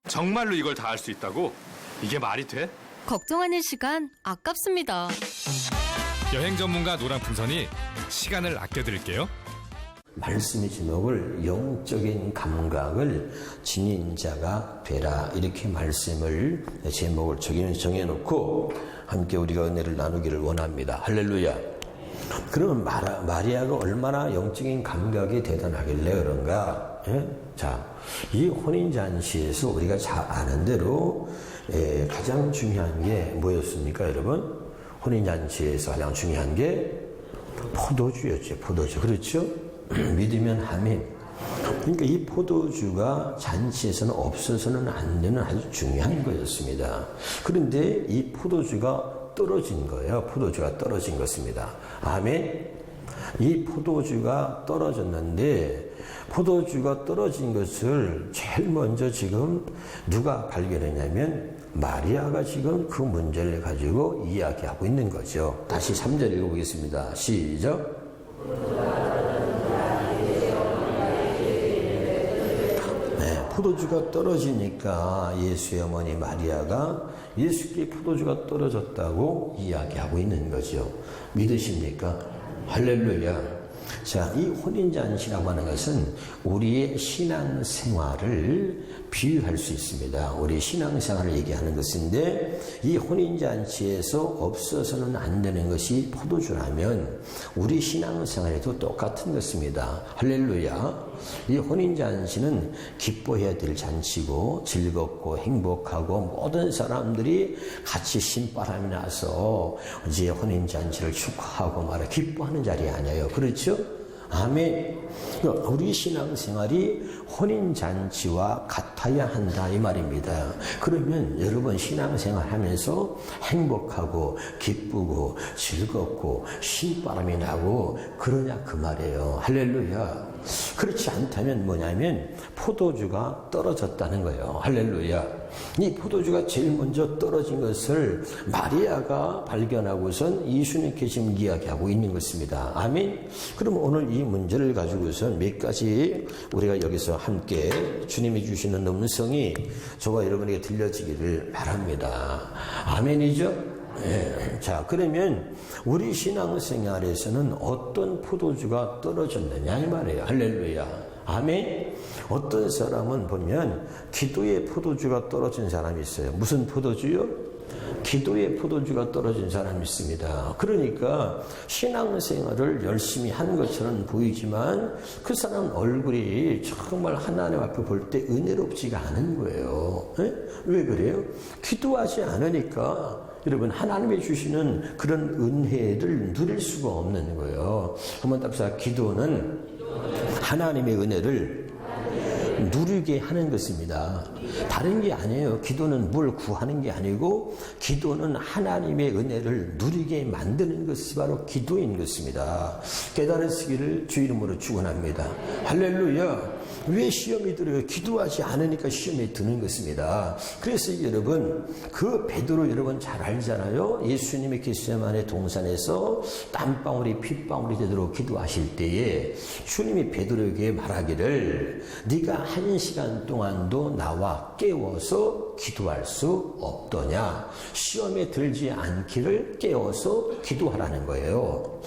정말로 이걸 다 할 수 있다고? 이게 말이 돼? 걱정하는 시간 아깝습니다. 여행 전문가 노랑풍선이 시간을 아껴드릴게요. 말씀의 제목을 영적인 감각을 지닌 자가 되라, 이렇게 말씀을 제목을 정해놓고 함께 우리가 은혜를 나누기를 원합니다. 할렐루야. 그러면 마리아가 얼마나 영적인 감각이 대단하길래 그런가? 예? 자, 이 혼인잔치에서 우리가 잘 아는 대로 가장 중요한 게 뭐였습니까, 여러분? 혼인잔치에서 가장 중요한 게 포도주였죠. 포도주. 그렇죠? 믿으면 아멘. 그러니까 이 포도주가 잔치에서는 없어서는 안 되는 아주 중요한 거였습니다. 그런데 이 포도주가 떨어진 거예요. 포도주가 떨어진 것입니다. 아멘. 이 포도주가 떨어졌는데, 포도주가 떨어진 것을 제일 먼저 지금 누가 발견했냐면 마리아가 지금 그 문제를 가지고 이야기하고 있는 거죠. 다시 3절 읽어보겠습니다. 시작. 포도주가 떨어지니까 예수의 어머니 마리아가 예수께 포도주가 떨어졌다고 이야기하고 있는 거죠. 믿으십니까? 할렐루야. 자, 이 혼인잔치라고 하는 것은 우리의 신앙생활을 비유할 수 있습니다. 우리 신앙생활을 얘기하는 것인데, 이 혼인잔치에서 없어서는 안 되는 것이 포도주라면 우리 신앙생활에도 똑같은 것입니다. 할렐루야. 이 혼인잔치는 기뻐해야 될 잔치고 즐겁고 행복하고 모든 사람들이 같이 신바람이 나서 이제 혼인잔치를 축하하고 말해 기뻐하는 자리 아니에요. 그렇죠? 아멘. 우리 신앙생활이 혼인잔치와 같아야 한다, 이 말입니다. 그러면 여러분 신앙생활 하면서 행복하고 기쁘고 즐겁고 신바람이 나고 그러냐 그 말이에요. 할렐루야. 그렇지 않다면 뭐냐면 포도주가 떨어졌다는 거예요. 할렐루야. 이 포도주가 제일 먼저 떨어진 것을 마리아가 발견하고선 예수님께 지금 이야기하고 있는 것입니다. 아멘. 그럼 오늘 이 문제를 가지고선 몇 가지 우리가 여기서 함께 주님이 주시는 음성이 저와 여러분에게 들려지기를 바랍니다. 아멘이죠? 네. 자, 그러면 우리 신앙생활에서는 어떤 포도주가 떨어졌느냐 이 말이에요. 할렐루야. 아멘. 어떤 사람은 보면 기도의 포도주가 떨어진 사람이 있어요. 무슨 포도주요? 기도의 포도주가 떨어진 사람이 있습니다. 그러니까 신앙생활을 열심히 하는 것처럼 보이지만 그 사람 얼굴이 정말 하나님 앞에 볼 때 은혜롭지가 않은 거예요. 네? 왜 그래요? 기도하지 않으니까 여러분 하나님이 주시는 그런 은혜를 누릴 수가 없는 거예요. 한번 답사. 기도는 하나님의 은혜를 누리게 하는 것입니다. 다른 게 아니에요. 기도는 뭘 구하는 게 아니고 기도는 하나님의 은혜를 누리게 만드는 것이 바로 기도인 것입니다. 깨달으시기를 주 이름으로 축원합니다. 할렐루야. 왜 시험이 들어요? 기도하지 않으니까 시험이 드는 것입니다. 그래서 여러분, 그 베드로 여러분 잘 알잖아요. 예수님의 겟세마네 동산에서 땀방울이 핏방울이 되도록 기도하실 때에 주님이 베드로에게 말하기를 네가 1시간 동안도 나와 깨워서 기도할 수 없더냐. 시험에 들지 않기를 깨워서 기도하라는 거예요.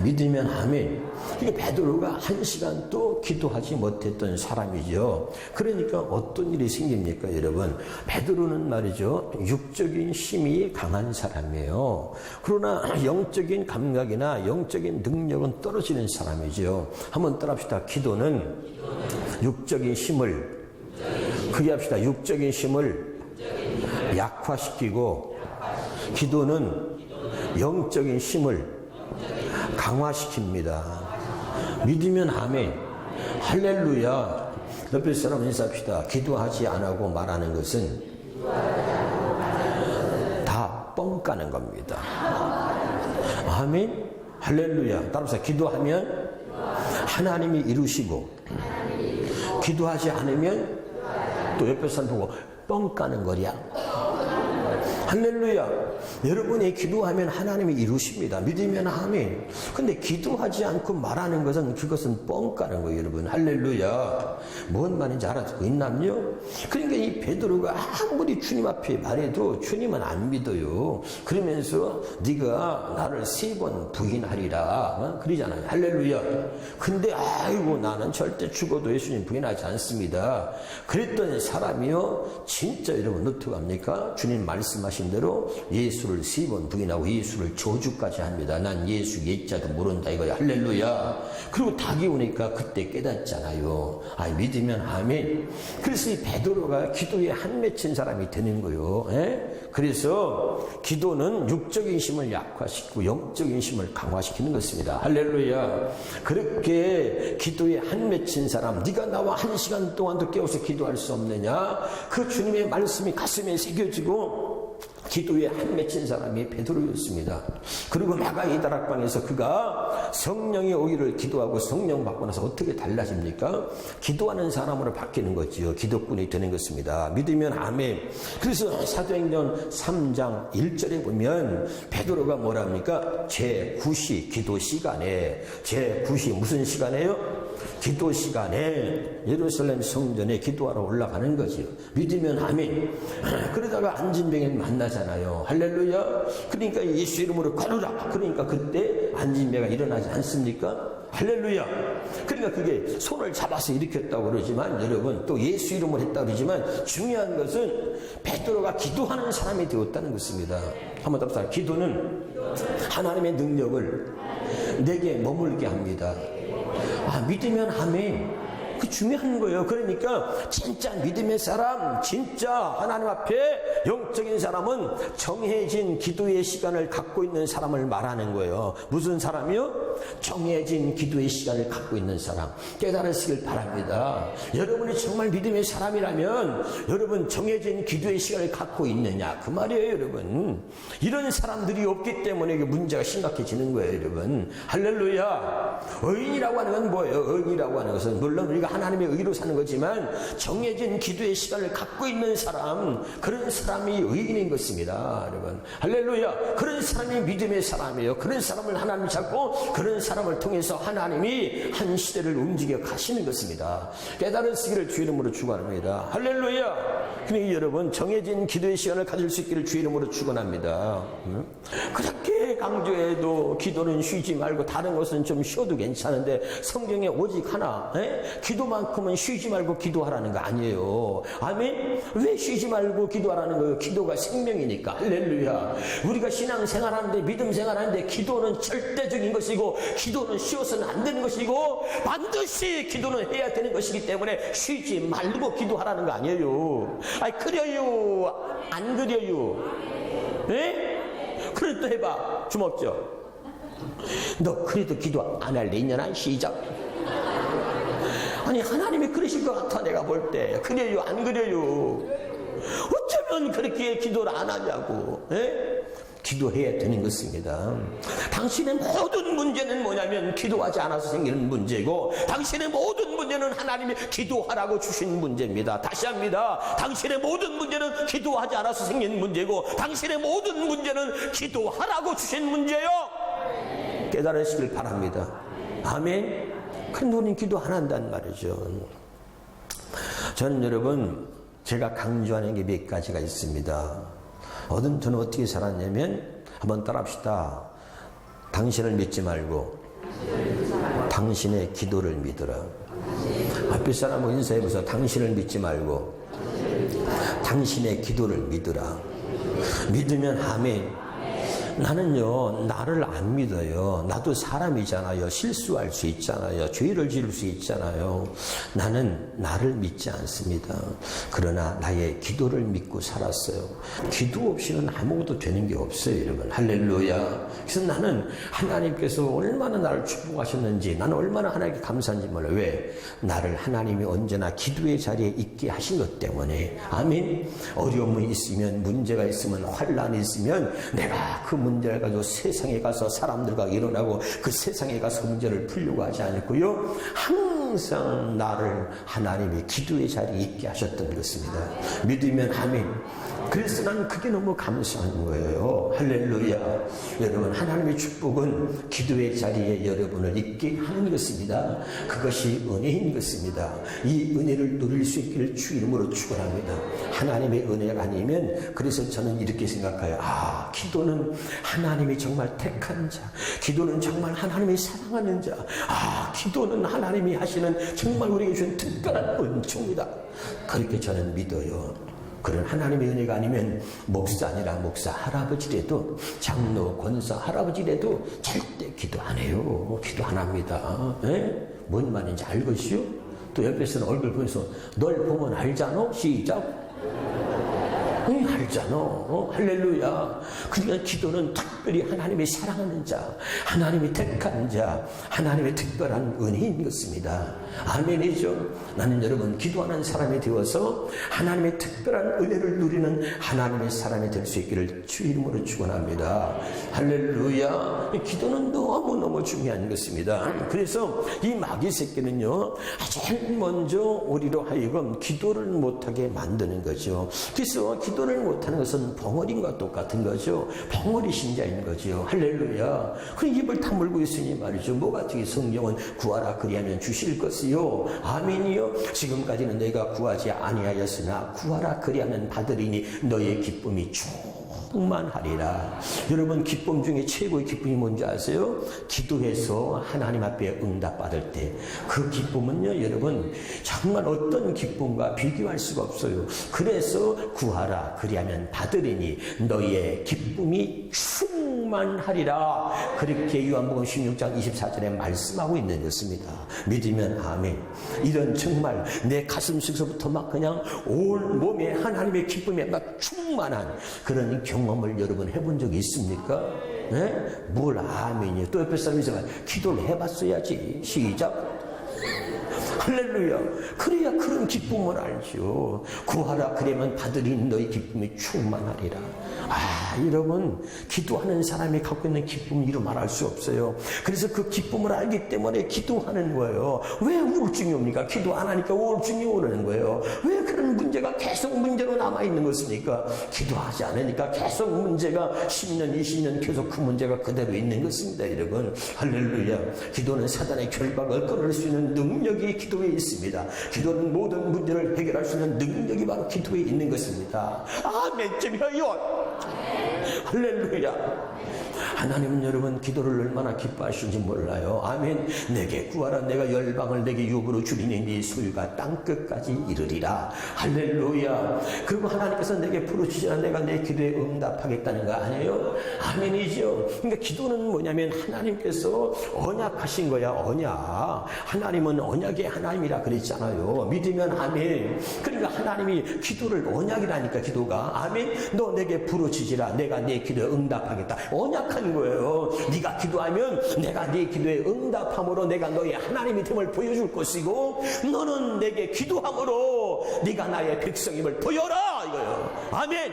믿으면 아멘. 그러니까 베드로가 1시간도 기도하지 못했던 사람이죠. 그러니까 어떤 일이 생깁니까, 여러분? 베드로는 말이죠, 육적인 힘이 강한 사람이에요. 그러나 영적인 감각이나 영적인 능력은 떨어지는 사람이죠. 한번 따라합시다. 기도는 육적인 힘을, 그게 합시다. 육적인 힘을 약화시키고, 기도는 영적인 힘을 강화시킵니다. 믿으면 아멘. 할렐루야. 옆에 사람 인사합시다. 기도하지 않고 말하는 것은 다 뻥 까는 겁니다. 아멘. 할렐루야. 따라서 기도하면 하나님이 이루시고, 기도하지 않으면 또 옆에 사람 보고 뻥 까는 거야. 할렐루야. 여러분이 기도하면 하나님이 이루십니다. 믿으면 아멘. 근데 기도하지 않고 말하는 것은 그것은 뻥까는 거예요, 여러분. 할렐루야. 뭔 말인지 알아듣고 있나요? 그러니까 이 베드로가 아무리 주님 앞에 말해도 주님은 안 믿어요. 그러면서 네가 나를 3번 부인하리라 그러잖아요. 할렐루야. 근데 아이고 나는 절대 죽어도 예수님 부인하지 않습니다. 그랬던 사람이요, 진짜 여러분 어떡합니까? 주님 말씀하신 대로 예수를 3번 부인하고 예수를 저주까지 합니다. 난 예수 예자도 모른다 이거야. 할렐루야. 그리고 닭이 오니까 그때 깨닫잖아요. 믿으면 아멘. 그래서 이 베드로가 기도에 한 맺힌 사람이 되는 거예요. 그래서 기도는 육적인 힘을 약화시키고 영적인 힘을 강화시키는 것입니다. 할렐루야. 그렇게 기도에 한 맺힌 사람, 네가 나와 1시간 동안도 깨워서 기도할 수 없느냐? 그 주님의 말씀이 가슴에 새겨지고 기도에 한 맺힌 사람이 베드로였습니다. 그리고 마가의 다락방에서 그가 성령이 오기를 기도하고 성령 받고 나서 어떻게 달라집니까? 기도하는 사람으로 바뀌는 거지요. 기도꾼이 되는 것입니다. 믿으면 아멘. 그래서 사도행전 3장 1절에 보면 베드로가 뭐랍니까? 제9시 기도 시간에, 제9시 무슨 시간에요? 기도 시간에 예루살렘 성전에 기도하러 올라가는 거지요. 믿으면 아멘. 그러다가 안진병을 만나잖아요. 할렐루야. 그러니까 예수 이름으로 걸으라. 그러니까 그때 안진병가 일어나지 않습니까? 할렐루야. 그러니까 그게 손을 잡아서 일으켰다고 그러지만, 여러분 또 예수 이름으로 했다고 그러지만, 중요한 것은 베드로가 기도하는 사람이 되었다는 것입니다. 한번 답사. 기도는 하나님의 능력을 내게 머물게 합니다. 믿으면 아멘. 그 중요한 거예요. 그러니까 진짜 믿음의 사람, 진짜 하나님 앞에 영적인 사람은 정해진 기도의 시간을 갖고 있는 사람을 말하는 거예요. 무슨 사람이요? 정해진 기도의 시간을 갖고 있는 사람. 깨달으시길 바랍니다. 여러분이 정말 믿음의 사람이라면 여러분 정해진 기도의 시간을 갖고 있느냐 그 말이에요, 여러분. 이런 사람들이 없기 때문에 이게 문제가 심각해지는 거예요, 여러분. 할렐루야. 의인이라고 하는 건 뭐예요? 의인이라고 하는 것은 물론 우리가 하나님의 의로 사는 거지만 정해진 기도의 시간을 갖고 있는 사람, 그런 사람이 의인인 것입니다, 여러분. 할렐루야. 그런 사람이 믿음의 사람이에요. 그런 사람을 하나님이 찾고 그런 사람을 통해서 하나님이 한 시대를 움직여 가시는 것입니다. 깨달으시기를 주 이름으로 축원합니다. 할렐루야. 그러니 여러분 정해진 기도의 시간을 가질 수 있기를 주 이름으로 축원합니다. 그렇게 강조해도 기도는 쉬지 말고 다른 것은 좀 쉬어도 괜찮은데 성경에 오직 하나, 기도만큼은 쉬지 말고 기도하라는 거 아니에요. 아멘. 왜 쉬지 말고 기도하라는 거예요? 기도가 생명이니까. 할렐루야. 우리가 신앙생활하는데 믿음 생활하는데 기도는 절대적인 것이고 기도는 쉬어서는 안 되는 것이고 반드시 기도는 해야 되는 것이기 때문에 쉬지 말고 기도하라는 거 아니에요. 그래요? 안 그래요? 그래 또 해봐. 주먹죠. 너 그래도 기도 안 할래? 있냐나? 시작. 하나님이 그러실 것 같아, 내가 볼 때. 그래요? 안 그래요? 어쩌면 그렇게 기도를 안 하냐고. 기도해야 되는 것입니다. 당신의 모든 문제는 뭐냐면 기도하지 않아서 생기는 문제고, 당신의 모든 문제는 하나님이 기도하라고 주신 문제입니다. 다시 합니다. 당신의 모든 문제는 기도하지 않아서 생긴 문제고, 당신의 모든 문제는 기도하라고 주신 문제요. 깨달으시길 바랍니다. 아멘. 그런데 우리는 기도 안 한다는 말이죠. 저는 여러분, 제가 강조하는 게 몇 가지가 있습니다. 저는 어떻게 살았냐면, 한번 따라합시다. 당신을 믿지 말고 당신의 기도를 믿으라. 앞에 사람하고 인사해보세요. 당신을 믿지 말고 당신의 기도를 믿으라. 믿으면 아멘. 나는요, 나를 안 믿어요. 나도 사람이잖아요. 실수할 수 있잖아요. 죄를 지을 수 있잖아요. 나는 나를 믿지 않습니다. 그러나 나의 기도를 믿고 살았어요. 기도 없이는 아무것도 되는 게 없어요, 여러분. 할렐루야. 그래서 나는 하나님께서 얼마나 나를 축복하셨는지, 나는 얼마나 하나님께 감사한지 몰라요. 왜? 나를 하나님이 언제나 기도의 자리에 있게 하신 것 때문에. 아멘. 어려움이 있으면, 문제가 있으면, 환란이 있으면 내가 그 문제를 가지고 세상에 가서 사람들과 일어나고 그 세상에 가서 문제를 풀려고 하지 않고요. 항상 항상 나를 하나님이 기도의 자리에 있게 하셨던 것입니다. 믿으면 아멘. 그래서 난 그게 너무 감사한 거예요. 할렐루야. 여러분, 하나님의 축복은 기도의 자리에 여러분을 있게 하는 것입니다. 그것이 은혜인 것입니다. 이 은혜를 누릴 수 있기를 주 이름으로 축원합니다. 하나님의 은혜가 아니면, 그래서 저는 이렇게 생각해요. 기도는 하나님이 정말 택한 자, 기도는 정말 하나님이 사랑하는 자, 기도는 하나님이 하시는 정말 우리에게 주신 특별한 은총이다. 그렇게 저는 믿어요. 그런 하나님의 은혜가 아니면 목사 아니라 목사 할아버지라도, 장로 권사 할아버지라도 절대 기도 안 해요. 기도 안 합니다. 뭔 말인지 알겠시요? 또 옆에서는 얼굴 보면서 널 보면 알잖아? 시작. 알잖아. 할렐루야. 그러니까 기도는 특별히 하나님이 사랑하는 자, 하나님이 택한 자, 하나님의 특별한 은혜인 것입니다. 아멘이죠. 나는 여러분 기도하는 사람이 되어서 하나님의 특별한 은혜를 누리는 하나님의 사람이 될 수 있기를 주 이름으로 축원합니다. 할렐루야. 기도는 너무너무 중요한 것입니다. 그래서 이 마귀 새끼는요, 제일 먼저 우리로 하여금 기도를 못하게 만드는 거죠. 그래서 기도를 못하는 것은 벙어리과 똑같은 거죠. 벙어리 신자인 거죠. 할렐루야. 그 입을 다물고 있으니 말이죠. 뭐가 되게 성경은 구하라 그리하면 주실 것이요. 아멘이요. 지금까지는 내가 구하지 아니하였으나 구하라 그리하면 받으리니 너의 기쁨이 충만하리라. 여러분, 기쁨 중에 최고의 기쁨이 뭔지 아세요? 기도해서 하나님 앞에 응답받을 때 그 기쁨은요, 여러분 정말 어떤 기쁨과 비교할 수가 없어요. 그래서 구하라 그리하면 받으리니 너의 기쁨이 충만하리라. 그렇게 요한복음 16장 24절에 말씀하고 있는 것입니다. 믿으면 아멘. 이런 정말 내 가슴 속에서부터 막 그냥 온 몸에 하나님의 기쁨에 막 충만한 그런 경험을 여러분 해본 적이 있습니까? 네? 뭘 아멘이요. 또 옆에 사람이 기도를 해봤어야지. 시작. 할렐루야. 그래야 그런 기쁨을 알죠. 구하라 그러면 받으리니 너희 기쁨이 충만하리라. 여러분, 기도하는 사람이 갖고 있는 기쁨 이루 말할 수 없어요. 그래서 그 기쁨을 알기 때문에 기도하는 거예요. 왜 우울증이 옵니까? 기도 안 하니까 우울증이 오는 거예요. 왜 그런 문제가 계속 문제로 남아있는 것입니까? 기도하지 않으니까 계속 문제가 10년, 20년 계속 그 문제가 그대로 있는 것입니다, 여러분. 할렐루야. 기도는 사단의 결박을 끊을 수 있는 능력이 기도에 있습니다. 기도는 모든 문제를 해결할 수 있는 능력이 바로 기도에 있는 것입니다. 아멘 좀 해요. 할렐루야. 하나님은 여러분 기도를 얼마나 기뻐하시는지 몰라요. 아멘. 내게 구하라. 내가 열방을 내게 유업으로 주리니 네 소유가 땅끝까지 이르리라. 할렐루야. 그리고 하나님께서 내게 부르시자 내가 내 기도에 응답하겠다는 거 아니에요? 아멘이죠. 그러니까 기도는 뭐냐면 하나님께서 언약하신 거야. 언약. 하나님은 언약의 하나님이라 그랬잖아요. 믿으면 아멘. 그러니까 하나님이 기도를 언약이라니까. 기도가 아멘. 너 내게 부르시지라 내가 내 기도에 응답하겠다. 언약한 거예요. 네가 기도하면 내가 네 기도에 응답함으로 내가 너의 하나님이 됨을 보여줄 것이고, 너는 내게 기도함으로 네가 나의 백성임을 보여라 이거예요. 아멘.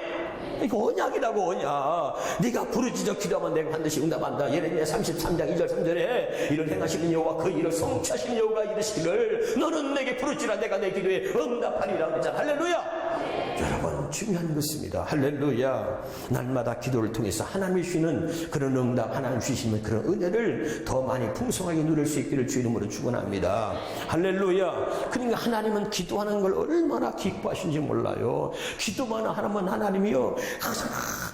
이거 언약이라고. 언약. 네가 부르짖어 기도하면 내가 반드시 응답한다. 예레미야 33장 2절 3절에 이를 행하시는 여호와 그 일을 성취하시는 여호가 이르시기를 너는 내게 부르짖으라 내가 내 기도에 응답하리라 그랬잖아. 할렐루야. 여러분, 중요한 것입니다. 할렐루야. 날마다 기도를 통해서 하나님이 주시는 그런 응답, 하나님 주시는 그런 은혜를 더 많이 풍성하게 누릴 수 있기를 주 이름으로 축원합니다. 할렐루야. 그러니까 하나님은 기도하는 걸 얼마나 기뻐하시는지 몰라요. 기도만 하면 하나님이요 항상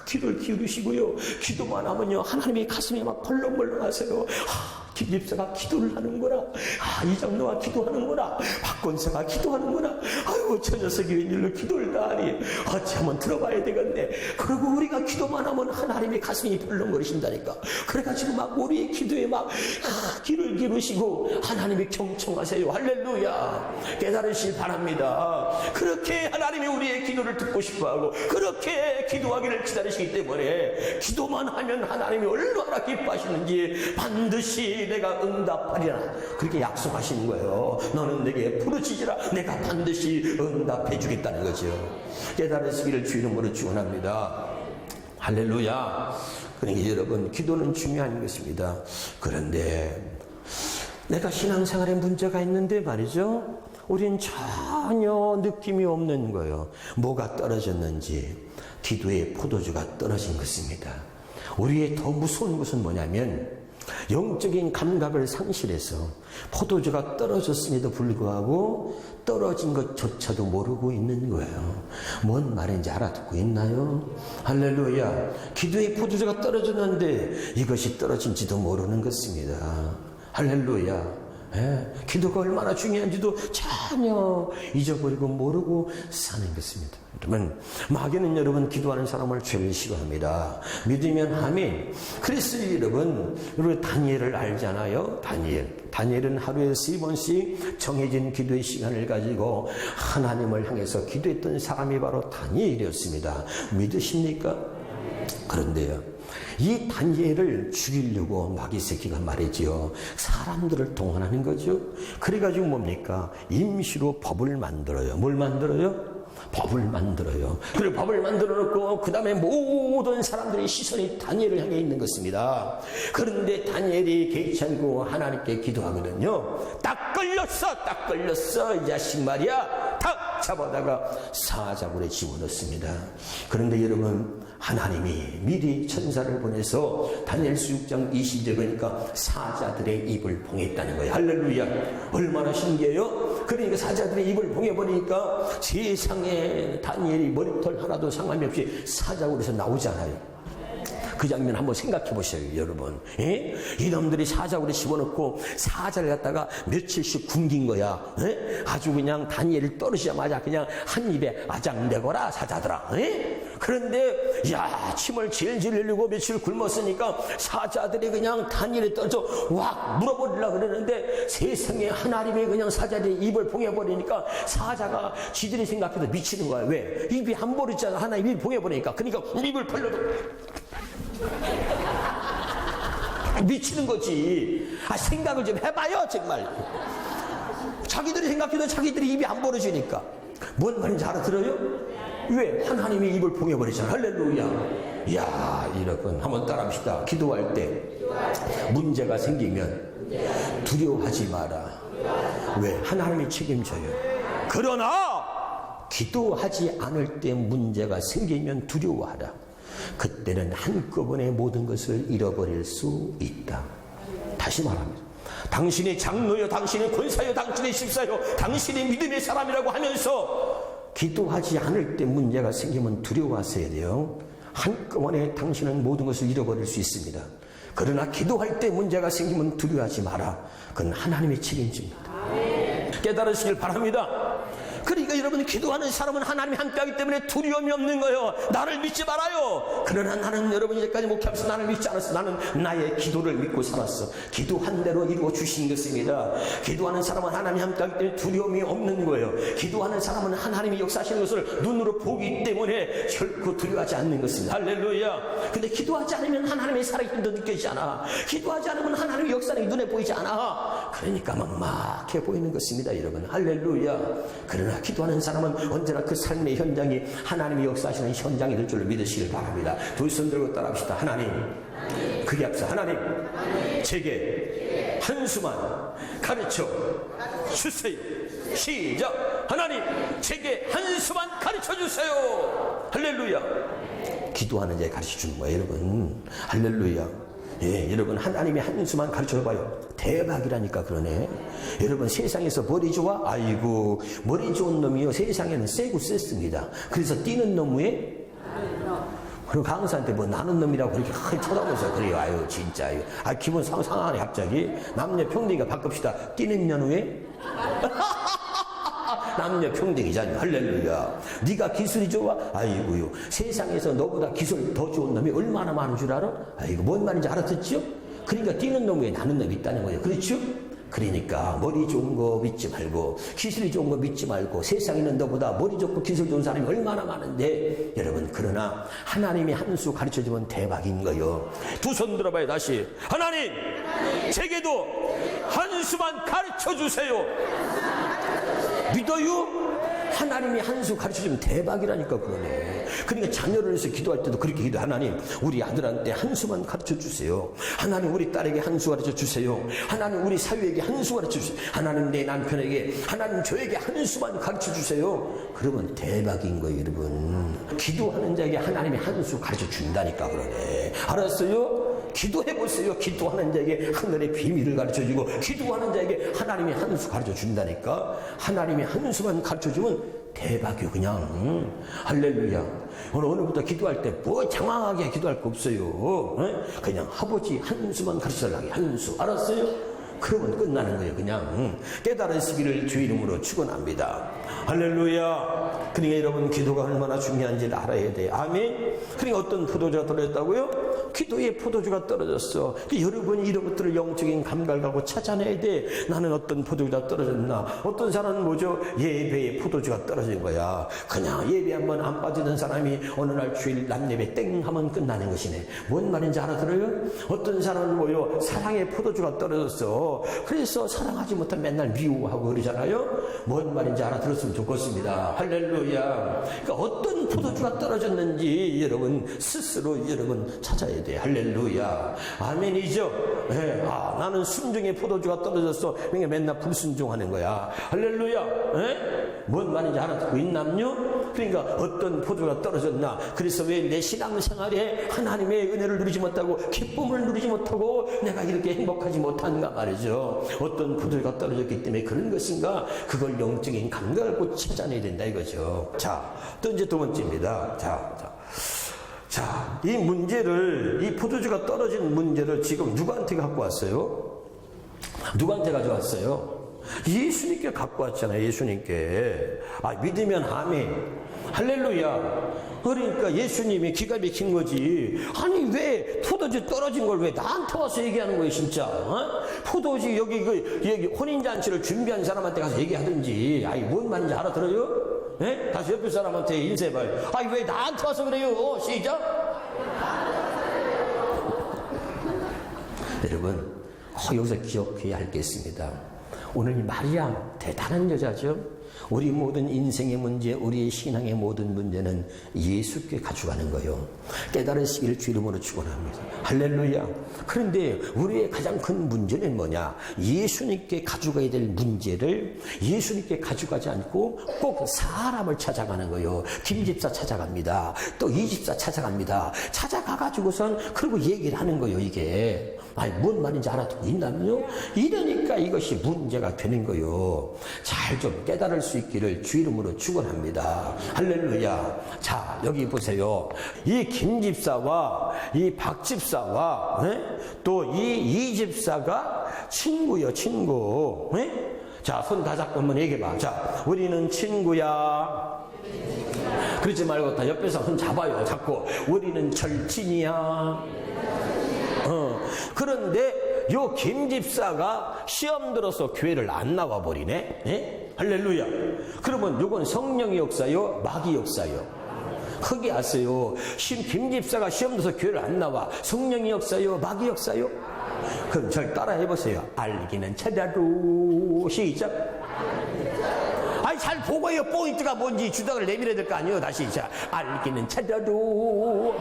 귀를 기울이시고요, 기도만 하면요 하나님의 가슴이 막 벌렁벌렁 하세요. 김집사가 기도를 하는구나. 이 장로가 기도하는구나. 박권사가 기도하는구나. 아유, 저 녀석이 웬일로 기도를 다 하니. 어찌 한번 들어봐야 되겠네. 그리고 우리가 기도만 하면 하나님의 가슴이 벌렁거리신다니까. 그래가지고 막 우리의 기도에 막 귀를 기울이시고 하나님이 경청하세요. 할렐루야. 깨달으시기 바랍니다. 그렇게 하나님이 우리의 기도를 듣고 싶어하고 그렇게 기도하기를 기다리시기 때문에 기도만 하면 하나님이 얼마나 기뻐하시는지 반드시 내가 응답하리라 그렇게 약속하시는 거예요. 너는 내게 부르짖으라 내가 반드시 응답해 주겠다는 거죠. 깨달으시기를 주 이름으로 축원합니다. 할렐루야. 그러니까 여러분, 기도는 중요한 것입니다. 그런데 내가 신앙생활에 문제가 있는데 말이죠. 우린 전혀 느낌이 없는 거예요. 뭐가 떨어졌는지. 기도의 포도주가 떨어진 것입니다. 우리의 더 무서운 것은 뭐냐면 영적인 감각을 상실해서 포도주가 떨어졌음에도 불구하고 떨어진 것조차도 모르고 있는 거예요. 뭔 말인지 알아듣고 있나요? 할렐루야. 기도의 포도주가 떨어졌는데 이것이 떨어진지도 모르는 것입니다. 할렐루야. 기도가 얼마나 중요한지도 전혀 잊어버리고 모르고 사는 것입니다. 여러분, 마귀는 여러분 기도하는 사람을 제일 싫어합니다. 믿으면 아멘. 그래서 여러분 다니엘을 알잖아요. 다니엘은 하루에 3번씩 정해진 기도의 시간을 가지고 하나님을 향해서 기도했던 사람이 바로 다니엘이었습니다. 믿으십니까? 그런데요, 이 다니엘을 죽이려고 마귀 새끼가 말이지요, 사람들을 동원하는 거죠. 그래가지고 뭡니까? 임시로 법을 만들어요. 뭘 만들어요? 법을 만들어요. 그리고 법을 만들어 놓고 그 다음에 모든 사람들의 시선이 다니엘을 향해 있는 것입니다. 그런데 다니엘이 개의치 않고 하나님께 기도하거든요. 딱 걸렸어 이 자식 말이야. 탁 잡아다가 사자굴에 집어넣습니다. 그런데 여러분, 하나님이 미리 천사를 보내서 다니엘서 6장 20절에 보니까 사자들의 입을 봉했다는 거예요. 할렐루야. 얼마나 신기해요. 그러니까 사자들의 입을 봉해버리니까 세상에 다니엘이 머리털 하나도 상관이 없이 사자굴에서 나오잖아요. 그 장면 한번 생각해 보세요, 여러분. 이놈들이 사자굴에 집어넣고 사자를 갖다가 며칠씩 굶긴 거야. 아주 그냥 다니엘이 떨어지자마자 그냥 한 입에 아장대거라 사자들아. 그런데 야, 침을 질질 흘리고 며칠 굶었으니까 사자들이 그냥 다니엘에 떨어져 왁 물어버리려고 그러는데 세상에 하나님이 그냥 사자들의 입을 봉해버리니까 사자가 지들이 생각해도 미치는 거야. 왜? 입이 한 벌이잖아. 하나님 입을 봉해버리니까. 그러니까 입을 벌려도 미치는 거지. 생각을 좀 해봐요, 정말. 자기들이 생각해도 자기들이 입이 안 벌어지니까. 뭔 말인지 알아들어요? 왜? 하나님이 입을 봉해버리잖아. 할렐루야. 이야, 여러분 한번 따라합시다. 기도할 때 문제가 생기면 두려워하지 마라. 왜? 하나님이 책임져요. 그러나 기도하지 않을 때 문제가 생기면 두려워하라. 그때는 한꺼번에 모든 것을 잃어버릴 수 있다. 다시 말합니다. 당신이 장로요, 당신이 권사요, 당신이 집사요, 당신이 믿음의 사람이라고 하면서 기도하지 않을 때 문제가 생기면 두려워하셔야 돼요. 한꺼번에 당신은 모든 것을 잃어버릴 수 있습니다. 그러나 기도할 때 문제가 생기면 두려워하지 마라. 그건 하나님의 책임집니다. 깨달으시길 바랍니다. 그러니까 여러분, 기도하는 사람은 하나님이 함께하기 때문에 두려움이 없는 거예요. 나를 믿지 말아요. 그러나 나는 여러분 이제까지 목회하면서 나를 믿지 않았어. 나는 나의 기도를 믿고 살았어. 기도한 대로 이루어 주신 것입니다. 기도하는 사람은 하나님이 함께하기 때문에 두려움이 없는 거예요. 기도하는 사람은 하나님이 역사하시는 것을 눈으로 보기 때문에 결코 두려워하지 않는 것입니다. 할렐루야. 근데 기도하지 않으면 하나님의 살아있음도 느껴지지 않아. 기도하지 않으면 하나님의 역사는 눈에 보이지 않아. 그러니까 막막해 보이는 것입니다, 여러분. 할렐루야. 그러나 기도하는 사람은 언제나 그 삶의 현장이 하나님이 역사하시는 현장이 될 줄로 믿으시길 바랍니다. 두 손 들고 따라합시다. 하나님, 그게 앞서 하나님, 제게 한수만 가르쳐 주세요. 시작. 하나님, 제게 한수만 가르쳐 주세요. 할렐루야. 기도하는 자 가르쳐 주는 거예요, 여러분. 할렐루야. 예, 여러분, 하나님이 한수만 가르쳐봐요. 대박이라니까. 그러네. 여러분, 세상에서 머리 좋아? 아이고, 머리 좋은 놈이요, 세상에는 세고 셌습니다. 그래서 뛰는 놈 위에 그리고 강사한테 뭐 나는 놈이라고 그렇게 크게 쳐다보면서 그래요. 아유, 진짜. 기분 상하네, 갑자기. 남녀 평등이가 바꿉시다. 뛰는 년 후에 남녀 평등이잖아요. 할렐루야. 네가 기술이 좋아? 아이고요. 세상에서 너보다 기술 더 좋은 놈이 얼마나 많은 줄 알아? 아이고, 뭔 말인지 알아듣죠? 그러니까 뛰는 놈 위에 나는 놈이 있다는 거예요. 그렇죠? 그러니까 머리 좋은 거 믿지 말고 기술이 좋은 거 믿지 말고 세상에는 너보다 머리 좋고 기술 좋은 사람이 얼마나 많은데 여러분, 그러나 하나님이 한 수 가르쳐주면 대박인 거예요. 두 손 들어봐요. 다시. 하나님, 제게도 한 수만 가르쳐주세요. 믿어요? 하나님이 한 수 가르쳐주면 대박이라니까 그러네. 그러니까 자녀를 위해서 기도할 때도 그렇게 기도. 하나님 우리 아들한테 한 수만 가르쳐주세요. 하나님 우리 딸에게 한 수 가르쳐주세요. 하나님 우리 사위에게 한 수 가르쳐주세요. 하나님 내 남편에게, 하나님 저에게 한 수만 가르쳐주세요. 그러면 대박인 거예요 여러분. 기도하는 자에게 하나님이 한 수 가르쳐준다니까 그러네. 알았어요? 기도해보세요. 기도하는 자에게 하늘의 비밀을 가르쳐주고, 기도하는 자에게 하나님이 한 수 가르쳐준다니까. 하나님이 한 수만 가르쳐주면 대박이요 그냥. 할렐루야. 오늘부터 기도할 때 뭐 장황하게 기도할 거 없어요. 그냥 아버지 한 수만 가르쳐달라고. 한 수. 알았어요? 그러면 끝나는 거예요 그냥. 깨달으시기를 주 이름으로 축원합니다. 할렐루야. 그러니까 여러분 기도가 얼마나 중요한지를 알아야 돼요. 아멘. 그러니까 어떤 포도주가 떨어졌다고요? 기도의 포도주가 떨어졌어. 여러분이 이런 것들을 영적인 감각을 갖고 찾아내야 돼. 나는 어떤 포도주가 떨어졌나. 어떤 사람은 뭐죠? 예배의 포도주가 떨어진 거야. 그냥 예배 한번 안 빠지는 사람이 어느 날 주일 낮예배 땡 하면 끝나는 것이네. 뭔 말인지 알아들어요? 어떤 사람은 뭐요? 사랑의 포도주가 떨어졌어. 그래서 사랑하지 못하면 맨날 미워하고 그러잖아요. 뭔 말인지 알아들었으면 좋겠습니다. 할렐루야. 그러니까 어떤 포도주가 떨어졌는지 여러분 스스로 여러분 찾아야 돼. 할렐루야. 아멘이죠. 네. 나는 순종의 포도주가 떨어졌어. 그러니까 맨날 불순종하는 거야. 할렐루야. 네? 뭔 말인지 알아듣고 있남요? 그러니까 어떤 포도주가 떨어졌나. 그래서 왜 내 신앙생활에 하나님의 은혜를 누리지 못하고 기쁨을 누리지 못하고 내가 이렇게 행복하지 못한가 말이죠. 어떤 포도주가 떨어졌기 때문에 그런 것인가. 그걸 영적인 감각을 갖고 찾아내야 된다 이거죠. 자, 또 이제 두 번째입니다. 자, 이 문제를, 이 포도주가 떨어진 문제를 지금 누구한테 갖고 왔어요? 누구한테 가져왔어요? 예수님께 갖고 왔잖아요. 예수님께. 믿으면 아멘. 할렐루야. 그러니까 예수님이 기가 막힌 거지. 아니 왜 포도주 떨어진 걸 왜 나한테 와서 얘기하는 거예요 진짜. 포도주 여기 혼인잔치를 준비한 사람한테 가서 얘기하든지. 뭔 말인지 알아들어요? 네? 다시 옆에 사람한테 인쇄발. 왜 나한테 와서 그래요? 시작. 여러분 여기서 기억해야 할 게 있습니다. 오늘 마리아 대단한 여자죠. 우리 모든 인생의 문제, 우리의 신앙의 모든 문제는 예수께 가져가는 거예요. 깨달으시기를 주 이름으로 축원합니다. 할렐루야. 그런데 우리의 가장 큰 문제는 뭐냐? 예수님께 가져가야 될 문제를 예수님께 가져가지 않고 꼭 사람을 찾아가는 거예요. 김집사 찾아갑니다. 또 이집사 찾아갑니다. 찾아가가지고선 그리고 얘기를 하는 거예요. 이게 뭔 말인지 알아듣고 있나요? 이러니까 이것이 문제가 되는 거예요. 잘 좀 깨달을 수 있기를 주 이름으로 축원합니다. 할렐루야. 자, 여기 보세요. 이 김집사와 이 박집사와 또 이 이집사가 친구요, 친구. 자, 손 다 잡고 한번 얘기해봐. 자, 우리는 친구야. 그러지 말고 다 옆에서 손 잡아요. 잡고 우리는 절친이야. 그런데 요 김집사가 시험 들어서 교회를 안 나와 버리네. 할렐루야. 그러면 요건 성령의 역사요, 마귀 역사요? 크게 아세요. 김집사가 시험 들어서 교회를 안 나와. 성령의 역사요, 마귀 역사요? 그럼 절 따라 해보세요. 알기는 찾아도. 시작. 잘 보고 해요. 포인트가 뭔지 주장을 내밀어야 될 거 아니에요. 다시. 자, 알기는 찾아도.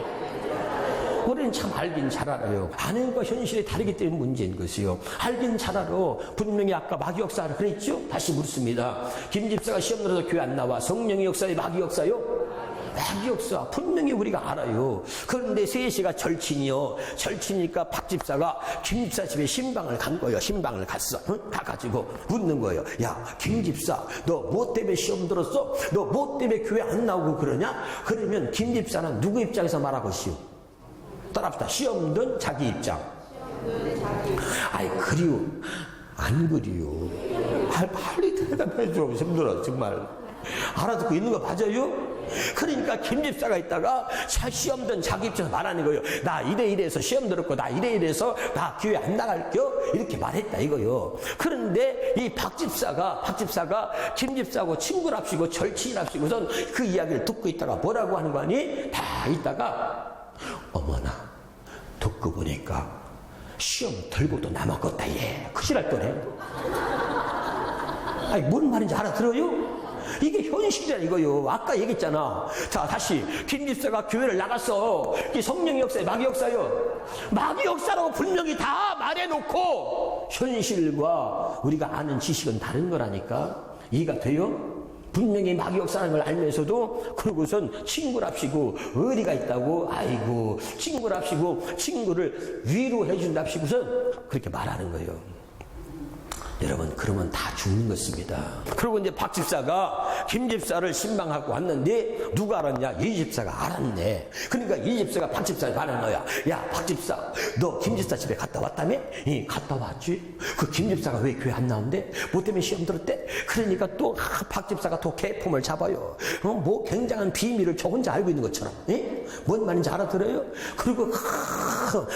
우리는 참 알긴 잘 알아요. 아는 거 현실이 다르기 때문에 문제인 것이요. 알긴 잘 알아. 분명히 아까 마귀 역사를 그랬죠? 다시 묻습니다. 김집사가 시험 들어서 교회 안 나와. 성령의 역사요, 마귀 역사요? 마귀 역사. 분명히 우리가 알아요. 그런데 셋이가 절친이요. 절친이니까 박집사가 김집사 집에 신방을 간 거예요. 신방을 갔어. 가가지고 묻는 거예요. 야, 김집사, 너 뭐 때문에 시험 들었어? 너 뭐 때문에 교회 안 나오고 그러냐? 그러면 김집사는 누구 입장에서 말하고시오? 따라합시다. 시험 든 자기 입장. 그리요. 안 그리요. 빨리 대답해 줘. 힘들어 정말. 알아듣고 있는 거 맞아요? 그러니까 김집사가 있다가 시험 든 자기 입장에서 말하는 거예요. 나 이래서 시험 들었고 나 이래서 나 교회 안 나갈게요. 이렇게 말했다 이거요. 그런데 이 박집사가 김집사하고 친구랍시고 절친이랍시고선 그 이야기를 듣고 있다가 뭐라고 하는 거 아니? 다 있다가 어머나 듣고 보니까 시험 들고도 남았겠다. 예, 큰일 날 뻔해. 뭔 말인지 알아들어요? 이게 현실이야 이거요. 아까 얘기했잖아. 자, 다시 김 집사가 교회를 나갔어. 이게 성령 역사에 마귀 역사요. 마귀 역사라고 분명히 다 말해놓고 현실과 우리가 아는 지식은 다른 거라니까. 이해가 돼요? 분명히 마귀 역사라는 걸 알면서도 그러고선 친구랍시고 의리가 있다고 아이고 친구랍시고 친구를 위로해 준답시고선 그렇게 말하는 거예요. 여러분, 그러면 다 죽는 것입니다. 그리고 이제 박 집사가 김 집사를 신방하고 왔는데 누가 알았냐? 이 집사가 알았네. 그러니까 이 집사가 박 집사에 말하는 거야. 야, 박 집사, 너 김 집사 집에 갔다 왔다며? 갔다 왔지. 그 김 집사가 왜 교회 안 나온대? 뭐 때문에 시험 들었대? 그러니까 또 박 집사가 또 개폼을 잡아요. 뭐 굉장한 비밀을 저 혼자 알고 있는 것처럼. 뭔 말인지 알아들어요? 그리고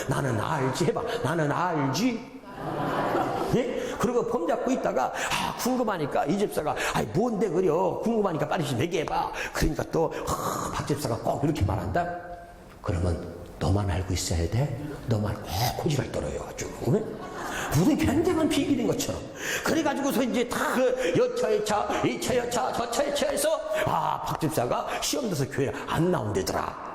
나는 알지 해봐. 나는 알지. 그리고 폼 잡고 있다가 궁금하니까 이 집사가 뭔데 그려 궁금하니까 빨리 좀 얘기해봐. 그러니까 또 박 집사가 꼭 이렇게 말한다. 그러면 너만 알고 있어야 돼. 너만 꼭 고지를 떨어요 아주. 무슨 굉장한 비밀인 것처럼. 그래가지고서 이제 다 그 여차여차 2차 여차 저차 여차해서 박 집사가 시험 들어서 교회 안 나온대더라.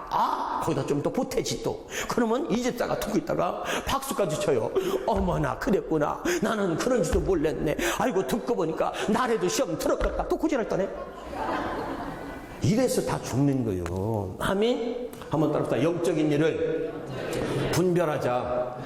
거기다 좀 더 보태지 또. 그러면 이 집사가 듣고 있다가 박수까지 쳐요. 어머나 그랬구나. 나는 그런지도 몰랐네. 아이고 듣고 보니까 나래도 시험 들었겠다. 또 고지랄 떠네. 이래서 다 죽는 거예요. 아멘. 한번 따라합시다. 영적인 일을 분별하자.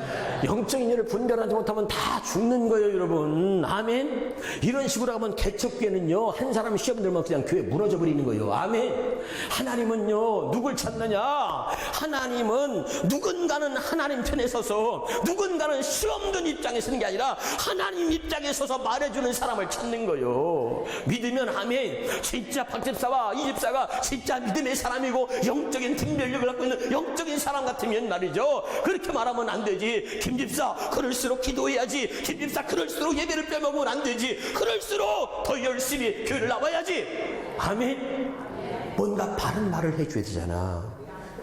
영적인 일을 분별하지 못하면 다 죽는 거예요, 여러분. 아멘. 이런 식으로 하면 개척교회는요, 한 사람 시험 들면 그냥 교회 무너져 버리는 거예요. 아멘. 하나님은요, 누굴 찾느냐? 하나님은 누군가는 하나님 편에 서서 누군가는 시험 든 입장에 서는 게 아니라 하나님 입장에 서서 말해주는 사람을 찾는 거예요. 믿으면 아멘. 진짜 박 집사와 이 집사가 진짜 믿음의 사람이고 영적인 분별력을 갖고 있는 영적인 사람 같으면 말이죠. 그렇게 말하면 안 되지. 김 집사 그럴수록 기도해야지. 김 집사 그럴수록 예배를 빼먹으면 안 되지. 그럴수록 더 열심히 교회를 나와야지. 아멘. 뭔가 바른 말을 해줘야 되잖아.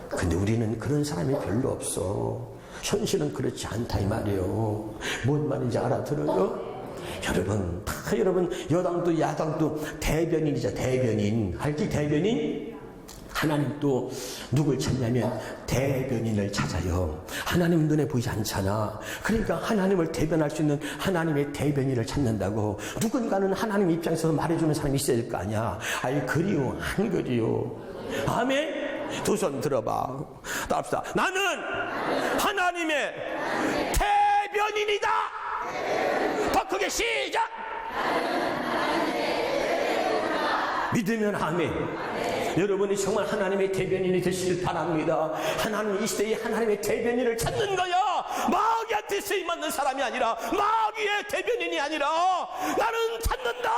근데 우리는 그런 사람이 별로 없어. 현실은 그렇지 않다 이 말이에요. 뭔 말인지 알아들어요? 여러분, 다 여러분 여당도 야당도 대변인이자 대변인. 알지? 대변인? 하나님 또 누굴 찾냐면 대변인을 찾아요. 하나님 눈에 보이지 않잖아. 그러니까 하나님을 대변할 수 있는 하나님의 대변인을 찾는다고. 누군가는 하나님 입장에서 말해주는 사람이 있어야 될 거 아니야. 그리요 안 그리요. 아멘. 두 손 들어봐. 따라합시다. 나는 하나님의 대변인이다. 더 크게 시작. 믿으면 아멘. 여러분이 정말 하나님의 대변인이 되시길 바랍니다. 하나님 이 시대에 하나님의 대변인을 찾는 거야. 마귀한테 쓰임받는 사람이 아니라 마귀의 대변인이 아니라 나는 찾는다.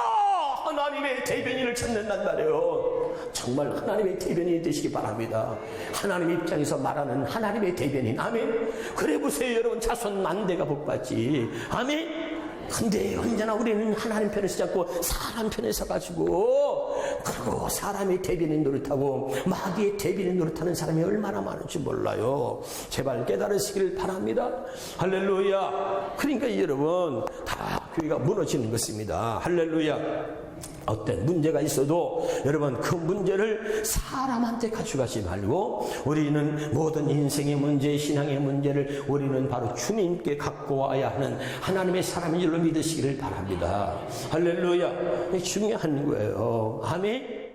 하나님의 대변인을 찾는단 말이에요. 정말 하나님의 대변인이 되시기 바랍니다. 하나님 입장에서 말하는 하나님의 대변인. 아멘. 그래 보세요 여러분. 자손 만대가 복받지. 아멘. 근데 언제나 우리는 하나님 편에 서잡고 사람 편에 서가지고 그리고 사람의 대변인 노릇하고 마귀의 대변인 노릇하는 사람이 얼마나 많은지 몰라요. 제발 깨달으시길 바랍니다. 할렐루야. 그러니까 여러분 다 교회가 무너지는 것입니다. 할렐루야. 어떤 문제가 있어도 여러분 그 문제를 사람한테 가져가지 말고 우리는 모든 인생의 문제, 신앙의 문제를 우리는 바로 주님께 갖고 와야 하는 하나님의 사람인 줄로 믿으시기를 바랍니다. 할렐루야. 중요한 거예요. 아멘.